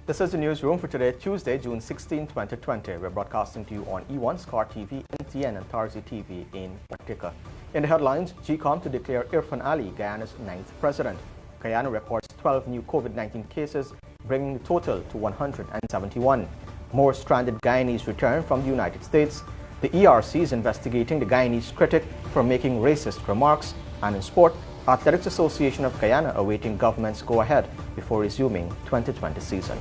This is the newsroom for today, Tuesday, June 16, 2020. We're broadcasting to you on E1, Scar TV, NTN, and Tarzi TV in Patika. In the headlines, GECOM to declare Irfan Ali Guyana's 9th president. Guyana reports 12 new COVID-19 cases, bringing the total to 171. More stranded Guyanese return from the United States. The ERC is investigating the Guyanese critic for making racist remarks. And in sport, Athletics Association of Guyana awaiting government's go-ahead before resuming 2020 season.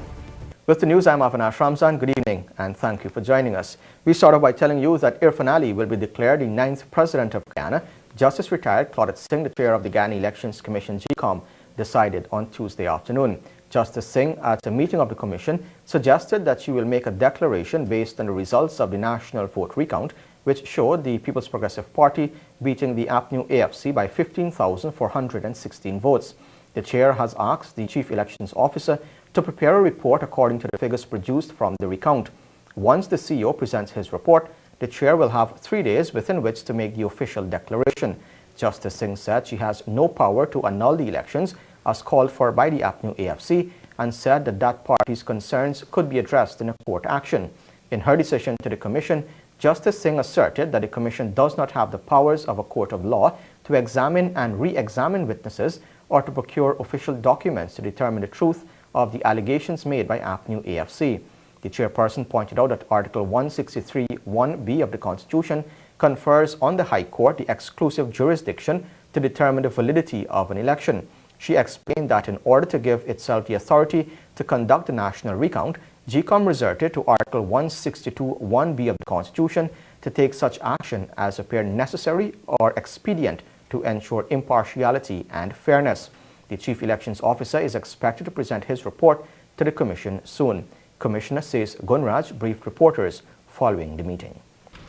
With the news, I'm Avenash Ramzan. Good evening and thank you for joining us. We start off by telling you that Irfan Ali will be declared the 9th president of Guyana. Justice retired Claudette Singh, the chair of the Guyana Elections Commission GECOM, decided on Tuesday afternoon. Justice Singh, at a meeting of the commission, suggested that she will make a declaration based on the results of the national vote recount, which showed the People's Progressive Party beating the APNU AFC by 15,416 votes. The chair has asked the Chief Elections Officer to prepare a report according to the figures produced from the recount. Once the CEO presents his report, the chair will have 3 days within which to make the official declaration. Justice Singh said she has no power to annul the elections as called for by the APNU AFC and said that party's concerns could be addressed in a court action. In her decision to the commission, Justice Singh asserted that the commission does not have the powers of a court of law to examine and re-examine witnesses or to procure official documents to determine the truth of the allegations made by APNU AFC. The chairperson pointed out that Article 163(1)(b) of the Constitution confers on the High Court the exclusive jurisdiction to determine the validity of an election. She explained that in order to give itself the authority to conduct the national recount, GECOM resorted to Article 162(1)(b) of the Constitution to take such action as appear necessary or expedient to ensure impartiality and fairness. The Chief Elections Officer is expected to present his report to the Commission soon. Commissioner Says Gunraj briefed reporters following the meeting.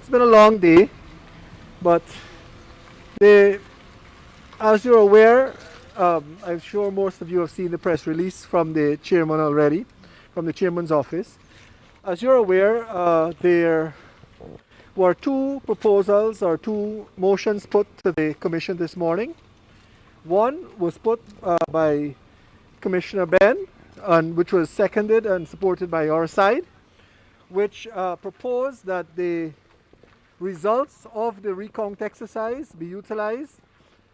It's been a long day, but as you're aware, I'm sure most of you have seen the press release from the chairman already, from the chairman's office. As you're aware, there were two proposals or two motions put to the commission this morning. One was put by Commissioner Ben, which was seconded and supported by our side, which proposed that the results of the recount exercise be utilized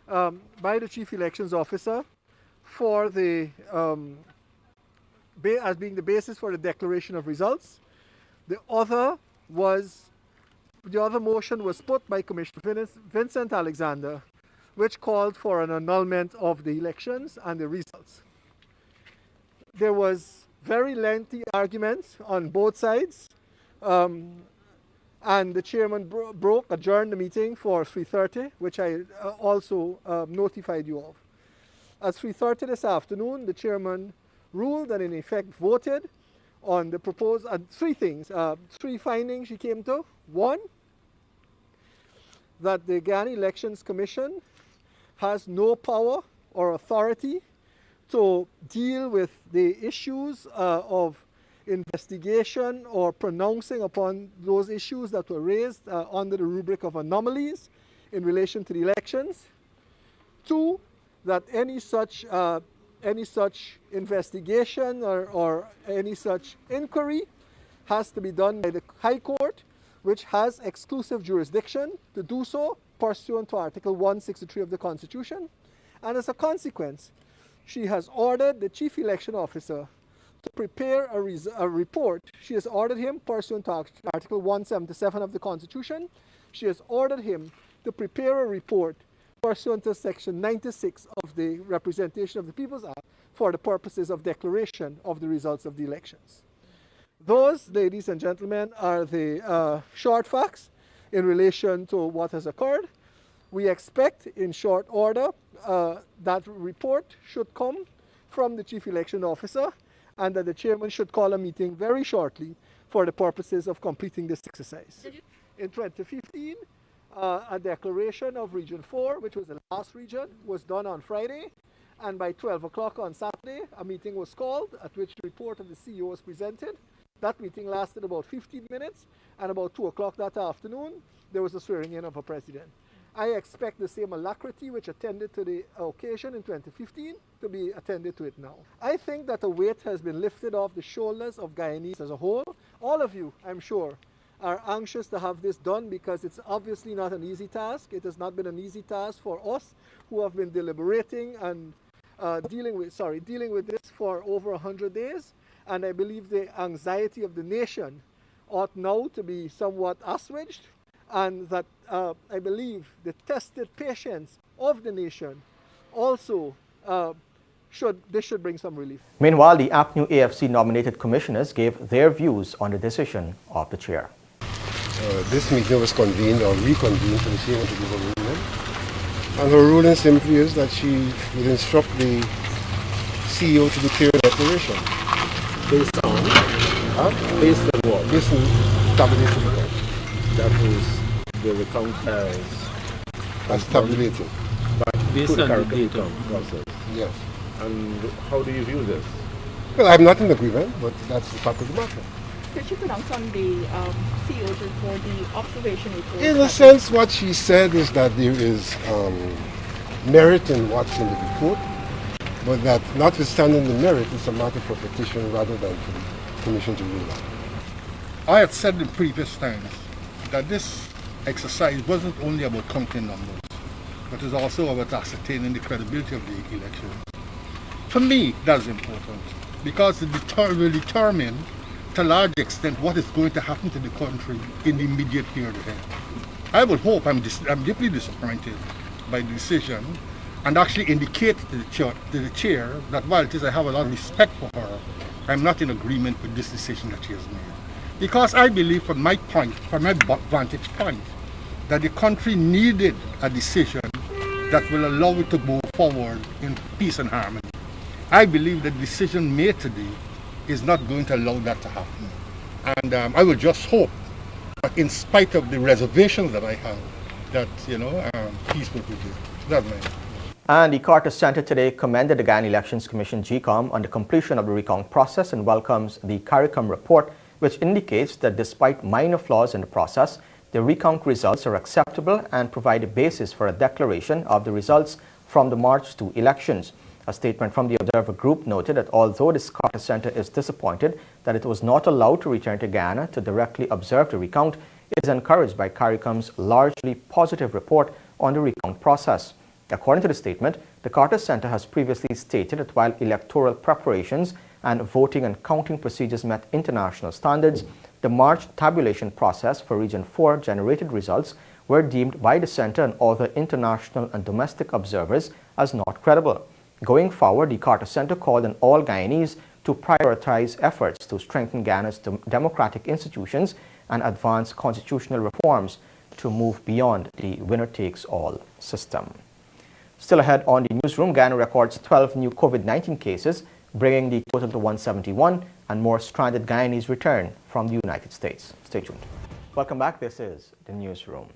by the Chief Elections Officer for as being the basis for the declaration of results. The other motion was put by Commissioner Vincent Alexander, which called for an annulment of the elections and the results. There was very lengthy arguments on both sides, and the chairman adjourned the meeting for 3:30, which I also notified you of. At 3:30 this afternoon, the chairman ruled and in effect voted on the proposed three things, three findings she came to. One, that the Guyana Elections Commission has no power or authority to deal with the issues of investigation or pronouncing upon those issues that were raised under the rubric of anomalies in relation to the elections. Two, that any such investigation or any such inquiry has to be done by the High Court, which has exclusive jurisdiction to do so pursuant to Article 163 of the Constitution. And as a consequence, she has ordered the Chief Election Officer to prepare a report. She has ordered him pursuant to Article 177 of the Constitution. She has ordered him to prepare a report pursuant to Section 96 of the Representation of the People's Act for the purposes of declaration of the results of the elections. Those, ladies and gentlemen, are the short facts in relation to what has occurred. We expect in short order that report should come from the Chief Election Officer and that the chairman should call a meeting very shortly for the purposes of completing this exercise. In 2015, a declaration of Region 4, which was the last region, was done on Friday, and by 12 o'clock on Saturday, a meeting was called at which the report of the CEO was presented. That meeting lasted about 15 minutes, and about 2 o'clock that afternoon, there was a swearing in of a president. I expect the same alacrity which attended to the occasion in 2015 to be attended to it now. I think that a weight has been lifted off the shoulders of Guyanese as a whole. All of you, I'm sure, are anxious to have this done because it's obviously not an easy task. It has not been an easy task for us who have been deliberating and dealing with this for over 100 days. And I believe the anxiety of the nation ought now to be somewhat assuaged, and that I believe the tested patience of the nation also should bring some relief. Meanwhile, the APNU AFC nominated commissioners gave their views on the decision of the chair. This meeting was convened or reconvened for the chairman to give a ruling. And her ruling simply is that she will instruct the CEO to declare a declaration. Based on? Based on what? Based on tabulated recount. That is the recount As tabulated. But based on the GECOM process. Yes. And how do you view this? Well, I'm not in agreement, but that's the fact of the matter. Could you pronounce on the CEO's report, the observation report? In a sense, what she said is that there is merit in what's in the report, but that notwithstanding the merit, it's a matter for petition rather than for the Commission to rule on. I had said in previous times that this exercise wasn't only about counting numbers, but it's also about ascertaining the credibility of the election. For me, that's important because it will determine to a large extent what is going to happen to the country in the immediate period ahead. I would hope, I'm deeply disappointed by the decision, and actually indicate to the chair that while it is I have a lot of respect for her, I'm not in agreement with this decision that she has made. Because I believe from my vantage point, that the country needed a decision that will allow it to go forward in peace and harmony. I believe the decision made today is not going to allow that to happen. And I will just hope that in spite of the reservations that I have, that, peace will prevail. That's my opinion. And the Carter Center today commended the Guyana Elections Commission GECOM on the completion of the recount process and welcomes the CARICOM report, which indicates that despite minor flaws in the process, the recount results are acceptable and provide a basis for a declaration of the results from the March 2 elections. A statement from the Observer Group noted that although the Carter Center is disappointed that it was not allowed to return to Guyana to directly observe the recount, it is encouraged by CARICOM's largely positive report on the recount process. According to the statement, the Carter Center has previously stated that while electoral preparations and voting and counting procedures met international standards, the March tabulation process for Region 4 generated results were deemed by the Center and other international and domestic observers as not credible. Going forward, the Carter Center called on all Guyanese to prioritize efforts to strengthen Guyana's democratic institutions and advance constitutional reforms to move beyond the winner-takes-all system. Still ahead on the newsroom, Guyana records 12 new COVID-19 cases, bringing the total to 171, and more stranded Guyanese return from the United States. Stay tuned. Welcome back. This is the newsroom.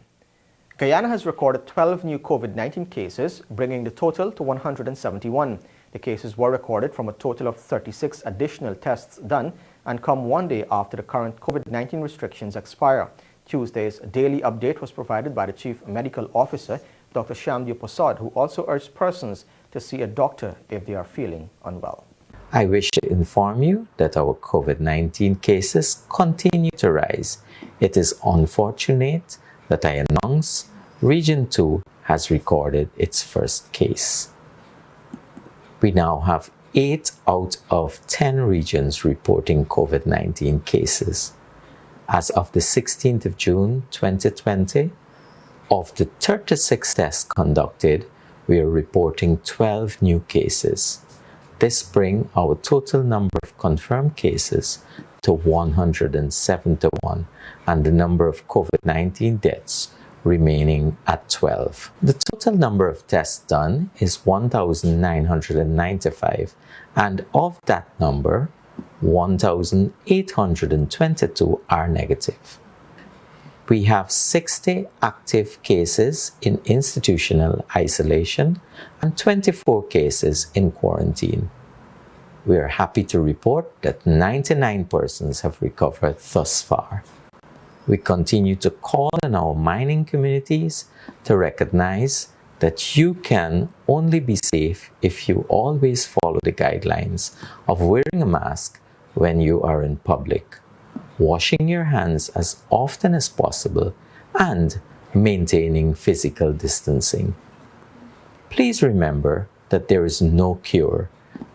Guyana has recorded 12 new COVID-19 cases, bringing the total to 171. The cases were recorded from a total of 36 additional tests done and come one day after the current COVID-19 restrictions expire. Tuesday's daily update was provided by the Chief Medical Officer, Dr. Shamdeo Posad, who also urged persons to see a doctor if they are feeling unwell. I wish to inform you that our COVID-19 cases continue to rise. It is unfortunate that I announce Region 2 has recorded its first case. We now have 8 out of 10 regions reporting COVID-19 cases. As of the 16th of June 2020, of the 36 tests conducted, we are reporting 12 new cases. This brings our total number of confirmed cases to 171 and the number of COVID-19 deaths remaining at 12. The total number of tests done is 1,995, and of that number, 1,822 are negative. We have 60 active cases in institutional isolation and 24 cases in quarantine. We are happy to report that 99 persons have recovered thus far. we continue to call on our mining communities to recognize that you can only be safe if you always follow the guidelines of wearing a mask when you are in public, washing your hands as often as possible, and maintaining physical distancing. Please remember that there is no cure,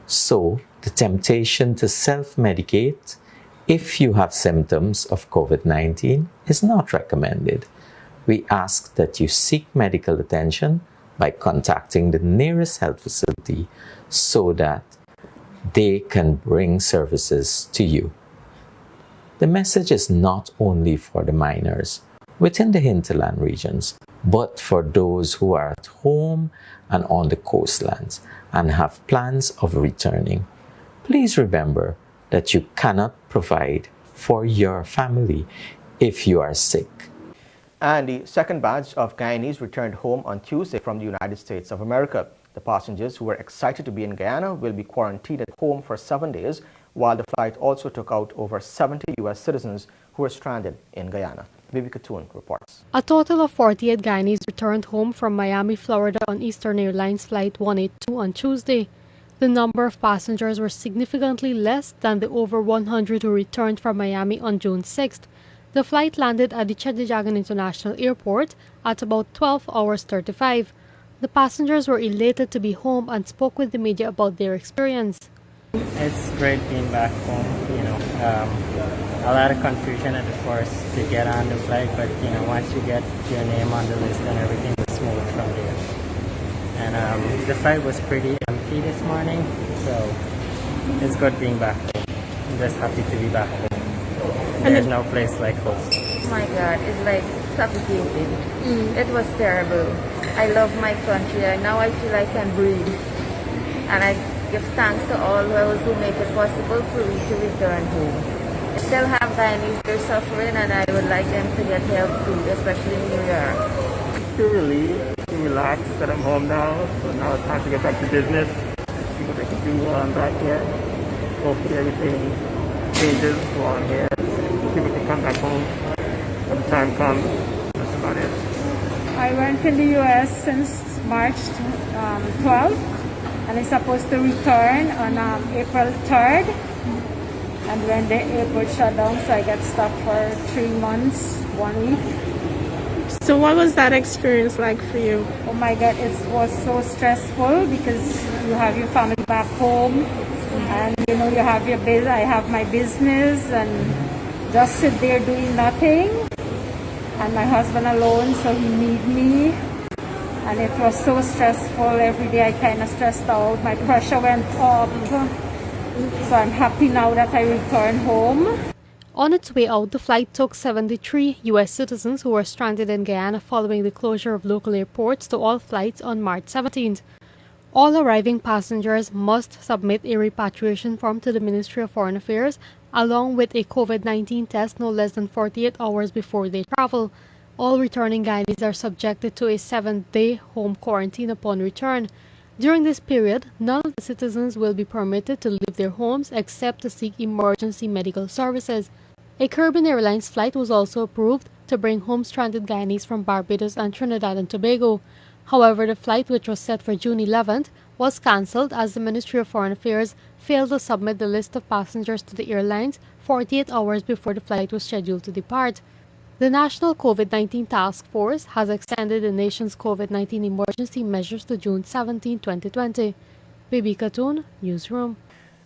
so the temptation to self-medicate if you have symptoms of COVID-19 is not recommended. We ask that you seek medical attention by contacting the nearest health facility so that they can bring services to you. The message is not only for the miners within the hinterland regions, but for those who are at home and on the coastlands and have plans of returning. Please remember that you cannot provide for your family if you are sick. And the second batch of Guyanese returned home on Tuesday from the United States of America. The passengers who were excited to be in Guyana will be quarantined at home for 7 days, while the flight also took out over 70 U.S. citizens who were stranded in Guyana. Bibi Katoon reports. A total of 48 Guyanese returned home from Miami, Florida on Eastern Airlines Flight 182 on Tuesday. The number of passengers were significantly less than the over 100 who returned from Miami on June 6th. The flight landed at the Cheddajagan International Airport at about 12 hours 35. The passengers were elated to be home and spoke with the media about their experience. It's great being back home, a lot of confusion at the first to get on the flight, but once you get your name on the list and everything is smooth from there. And the flight was pretty empty this morning, so it's good being back home. I'm just happy to be back home. There's no place like home. Oh my God, it's like suffocating. It was terrible. I love my country and now I feel I can breathe. And I give thanks to all those who make it possible for me to return home. I still have Guyanese who are suffering and I would like them to get help too, especially in New York. I feel relieved, relaxed that I'm home now. So now it's time to get back to business, see what I can do while I'm back here. Hopefully everything changes while I'm here. People can come back home when the time comes. That's about it. I went in the U.S. since March 12th, and I'm supposed to return on April 3rd. And when the airport shut down, so I got stuck for 3 months, 1 week. So what was that experience like for you? Oh my God, it was so stressful because you have your family back home, and you have your business. I have my business, and just sit there doing nothing, and my husband alone, so he need me, and it was so stressful. Every day I kind of stressed out, my pressure went up, so I'm happy now that I returned home. On its way out, the flight took 73 U.S. citizens who were stranded in Guyana following the closure of local airports to all flights on March 17th. All arriving passengers must submit a repatriation form to the Ministry of Foreign Affairs along with a COVID-19 test no less than 48 hours before they travel. All returning Guyanese are subjected to a 7-day home quarantine upon return. During this period, none of the citizens will be permitted to leave their homes except to seek emergency medical services. A Caribbean Airlines flight was also approved to bring home stranded Guyanese from Barbados and Trinidad and Tobago. However, the flight, which was set for June 11th, was cancelled as the Ministry of Foreign Affairs failed to submit the list of passengers to the airlines 48 hours before the flight was scheduled to depart. The National COVID-19 Task Force has extended the nation's COVID-19 emergency measures to June 17, 2020. Bibi Katoon, Newsroom.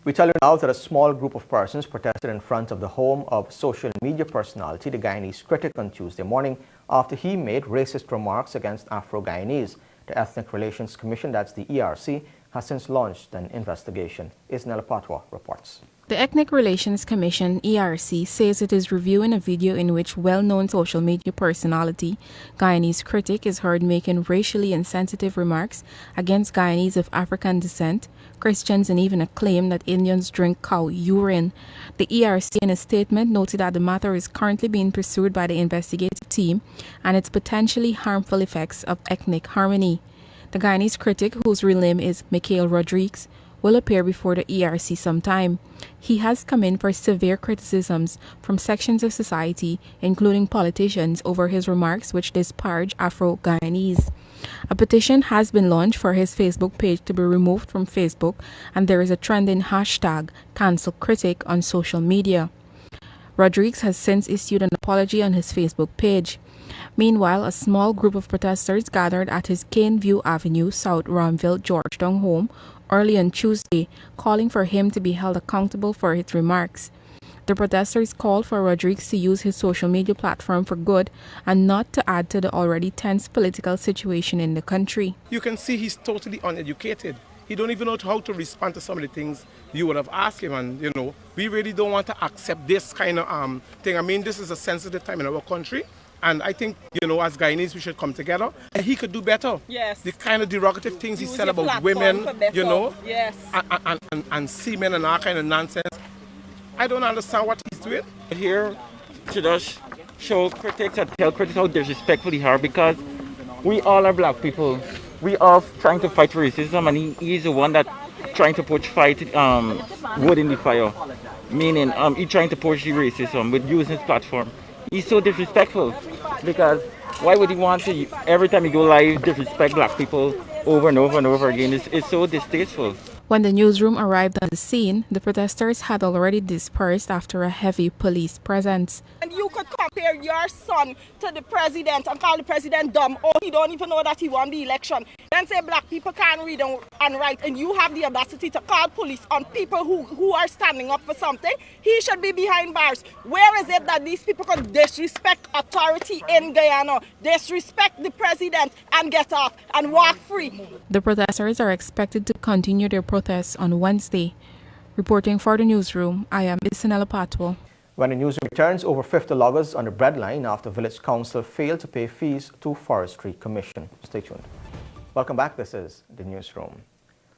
We tell you now that a small group of persons protested in front of the home of social media personality, the Guyanese critic, on Tuesday morning after he made racist remarks against Afro-Guyanese. The Ethnic Relations Commission, that's the ERC, has since launched an investigation. Isnella Patwa reports. The Ethnic Relations Commission, ERC, says it is reviewing a video in which well-known social media personality, Guyanese critic, is heard making racially insensitive remarks against Guyanese of African descent, Christians, and even a claim that Indians drink cow urine. The ERC, in a statement, noted that the matter is currently being pursued by the investigative team and its potentially harmful effects of ethnic harmony. The Guyanese critic, whose real name is Mikhail Rodriguez, will appear before the ERC sometime. He has come in for severe criticisms from sections of society, including politicians, over his remarks which disparage Afro-Guyanese. A petition has been launched for his Facebook page to be removed from Facebook, and there is a trending hashtag #CancelCritic on social media. Rodriguez has since issued an apology on his Facebook page. Meanwhile, a small group of protesters gathered at his Caneview Avenue, South Ramville, Georgetown home early on Tuesday, calling for him to be held accountable for his remarks. The protesters called for Rodriguez to use his social media platform for good and not to add to the already tense political situation in the country. You can see he's totally uneducated. He don't even know how to respond to some of the things you would have asked him. And, we really don't want to accept this kind of thing. I mean, this is a sensitive time in our country. And I think, as Guyanese, we should come together. And he could do better. Yes. The kind of derogative things he said about women, Yes. and semen and all kind of nonsense. I don't understand what he's doing. Here to just show critics and tell critics how disrespectful they are, because we all are black people. We are trying to fight racism, and he's the one that trying to push wood in the fire. Meaning, he's trying to push the racism with using his platform. He's so disrespectful, because why would he want to, every time he go live, disrespect black people over and over and over again? It's so distasteful. When the newsroom arrived on the scene, the protesters had already dispersed after a heavy police presence. And you could compare your son to the president and call the president dumb, or he don't even know that he won the election. Then say black people can't read and write, and you have the audacity to call police on people who are standing up for something. He should be behind bars. Where is it that these people could disrespect authority in Guyana, disrespect the president, and get off and walk free? The protesters are expected to continue their protests on Wednesday. Reporting for the newsroom, I am Isanella Patwa. When the newsroom returns, over 50 loggers on the breadline after Village Council failed to pay fees to Forestry Commission. Stay tuned. Welcome back. This is the newsroom.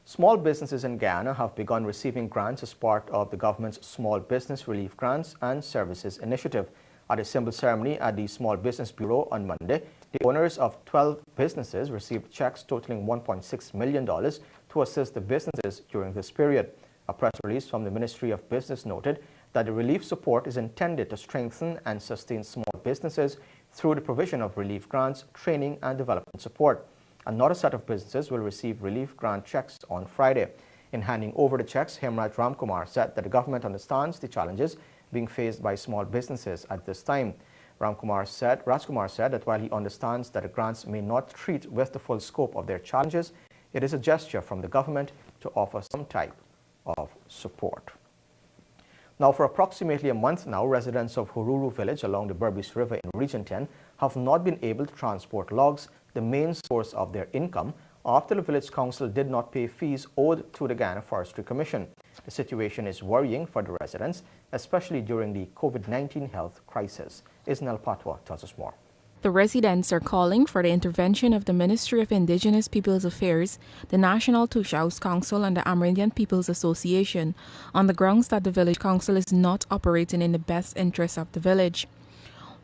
Small businesses in Guyana have begun receiving grants as part of the government's Small Business Relief Grants and Services Initiative. At a symbol ceremony at the Small Business Bureau on Monday, the owners of 12 businesses received checks totaling $1.6 million to assist the businesses during this period. A press release from the Ministry of Business noted that the relief support is intended to strengthen and sustain small businesses through the provision of relief grants, training and development support. Another set of businesses will receive relief grant checks on Friday. In handing over the checks, Hemraj Ramkumar said that the government understands the challenges being faced by small businesses at this time. Rajkumar said that while he understands that the grants may not treat with the full scope of their challenges, it is a gesture from the government to offer some type of support. Now, for approximately a month now, residents of Hururu village along the Berbice River in Region 10 have not been able to transport logs, the main source of their income, after the village council did not pay fees owed to the Guyana Forestry Commission. The situation is worrying for the residents, especially during the COVID-19 health crisis. Isnal Patwa tells us more. The residents are calling for the intervention of the Ministry of Indigenous Peoples Affairs, the National Tushaus Council and the Amerindian Peoples Association on the grounds that the village council is not operating in the best interests of the village.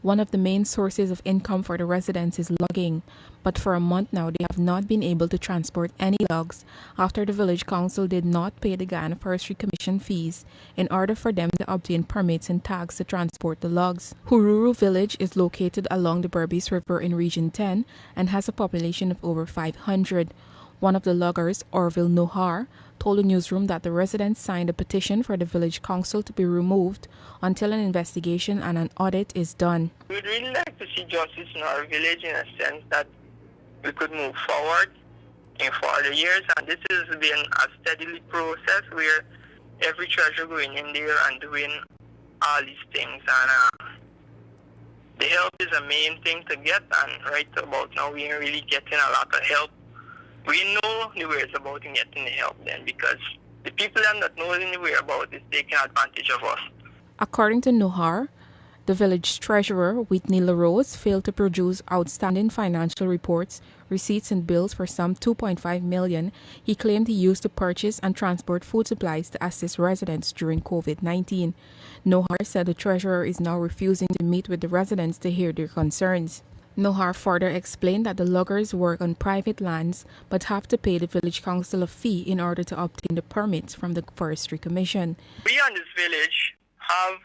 One of the main sources of income for the residents is logging, but for a month now they have not been able to transport any logs after the village council did not pay the Guyana Forestry Commission fees in order for them to obtain permits and tags to transport the logs. Hururu village is located along the Berbice River in Region 10 and has a population of over 500. One of the loggers, Orville Nohar, told the newsroom that the residents signed a petition for the village council to be removed until an investigation and an audit is done. We'd really like to see justice in our village in a sense that we could move forward in further years, and this has been a steady process where every treasurer going in there and doing all these things, and the help is a main thing to get, and right about now we ain't really getting a lot of help. We know the ways about getting the help then, because the people that know the way about is taking advantage of us. According to Nohar, the village treasurer, Whitney LaRose, failed to produce outstanding financial reports, receipts and bills for some $2.5 million he claimed he used to purchase and transport food supplies to assist residents during COVID-19. Nohar said the treasurer is now refusing to meet with the residents to hear their concerns. Nohar further explained that the loggers work on private lands but have to pay the village council a fee in order to obtain the permits from the Forestry Commission. We on this village have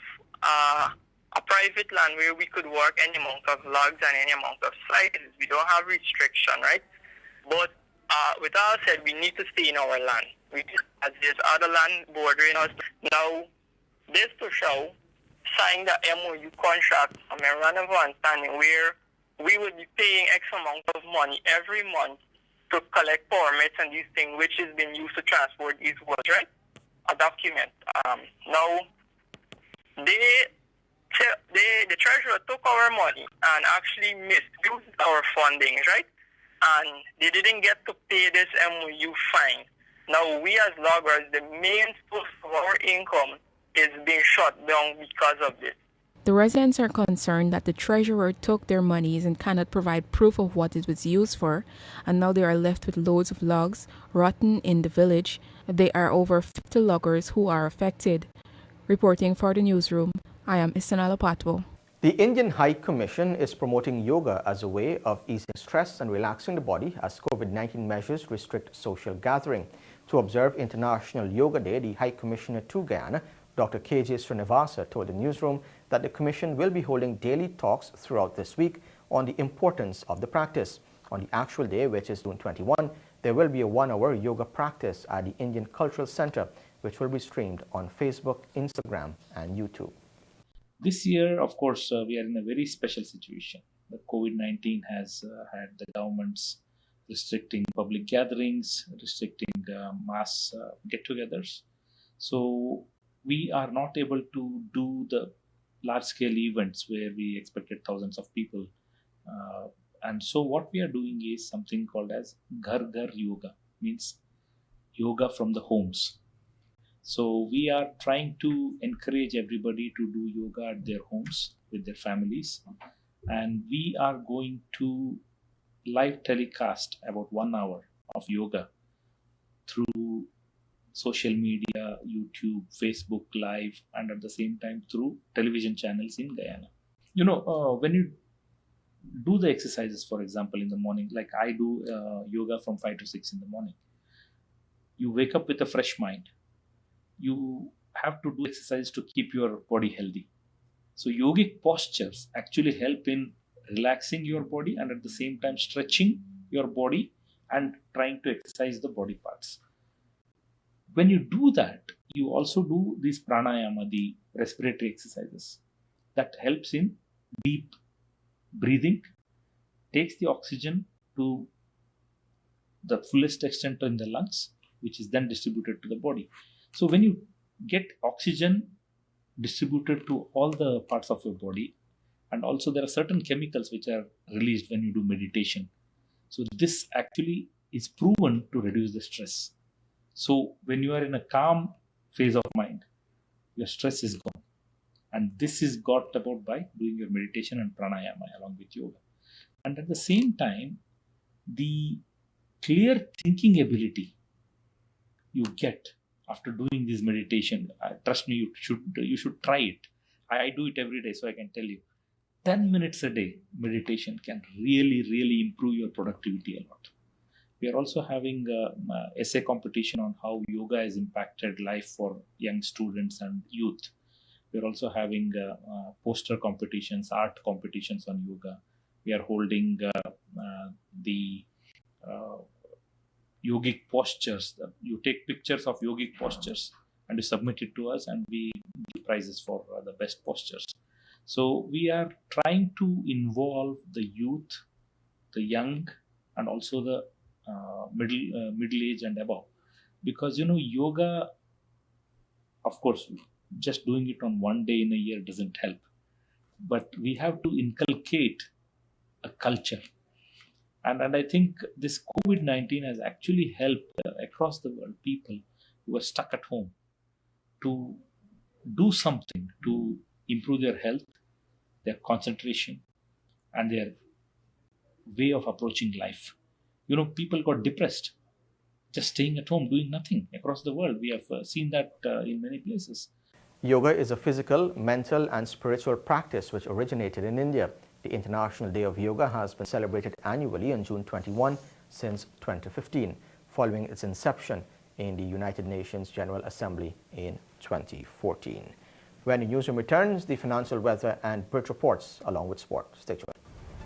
a private land where we could work any amount of logs and any amount of slices. We don't have restriction, right? But with that said, we need to stay in our land. As there's other land bordering us. Now, this to show, sign the MOU contract, a memorandum of understanding where we would be paying X amount of money every month to collect permits and these things, which is being used to transport these goods, right? A document. Now, the treasurer took our money and actually misused our fundings, right? And they didn't get to pay this MOU fine. Now, we as loggers, the main source of our income is being shut down because of this. The residents are concerned that the treasurer took their monies and cannot provide proof of what it was used for, and now they are left with loads of logs rotten in the village. There are over 50 loggers who are affected. Reporting for the newsroom, I am Isanala Patwo. The Indian High Commission is promoting yoga as a way of easing stress and relaxing the body as COVID-19 measures restrict social gathering. To observe International Yoga Day, the High Commissioner to Guyana, Dr. KJ Srinivasa, told the newsroom that the Commission will be holding daily talks throughout this week on the importance of the practice. On the actual day, which is June 21, there will be a 1-hour yoga practice at the Indian Cultural Center, which will be streamed on Facebook, Instagram, and YouTube. This year, of course, we are in a very special situation. The COVID-19 has had the governments restricting public gatherings, restricting mass get-togethers. So we are not able to do the large-scale events where we expected thousands of people. And so what we are doing is something called as Ghar Ghar Yoga, means yoga from the homes. So we are trying to encourage everybody to do yoga at their homes with their families. And we are going to live telecast about 1 hour of yoga through social media, YouTube, Facebook Live, and at the same time through television channels in Guyana. You know, when you do the exercises, for example, in the morning, like I do yoga from 5 to 6 in the morning, you wake up with a fresh mind. You have to do exercise to keep your body healthy. So yogic postures actually help in relaxing your body and at the same time stretching your body and trying to exercise the body parts. When you do that, you also do these pranayama, the respiratory exercises. That helps in deep breathing, takes the oxygen to the fullest extent in the lungs, which is then distributed to the body. So when you get oxygen distributed to all the parts of your body, and also there are certain chemicals which are released when you do meditation. So this actually is proven to reduce the stress. So when you are in a calm phase of mind, your stress is gone. And this is got about by doing your meditation and pranayama along with yoga. And at the same time, the clear thinking ability you get after doing this meditation, trust me, you should try it. I do it every day, so I can tell you. 10 minutes a day meditation can really improve your productivity a lot. We are also having an essay competition on how yoga has impacted life for young students and youth. We are also having poster competitions, art competitions on yoga. We are holding the yogic postures. You take pictures of yogic postures and you submit it to us, and we give prizes for the best postures. So we are trying to involve the youth, the young, and also the middle age and above, because yoga, of course, just doing it on one day in a year doesn't help, but we have to inculcate a culture. And I think this COVID-19 has actually helped across the world people who are stuck at home to do something to improve their health, their concentration, and their way of approaching life. People got depressed just staying at home, doing nothing across the world. We have seen that in many places. Yoga is a physical, mental, and spiritual practice which originated in India. The International Day of Yoga has been celebrated annually on June 21 since 2015, following its inception in the United Nations General Assembly in 2014. When the newsroom returns, the financial weather and bridge reports along with sport. Stay tuned.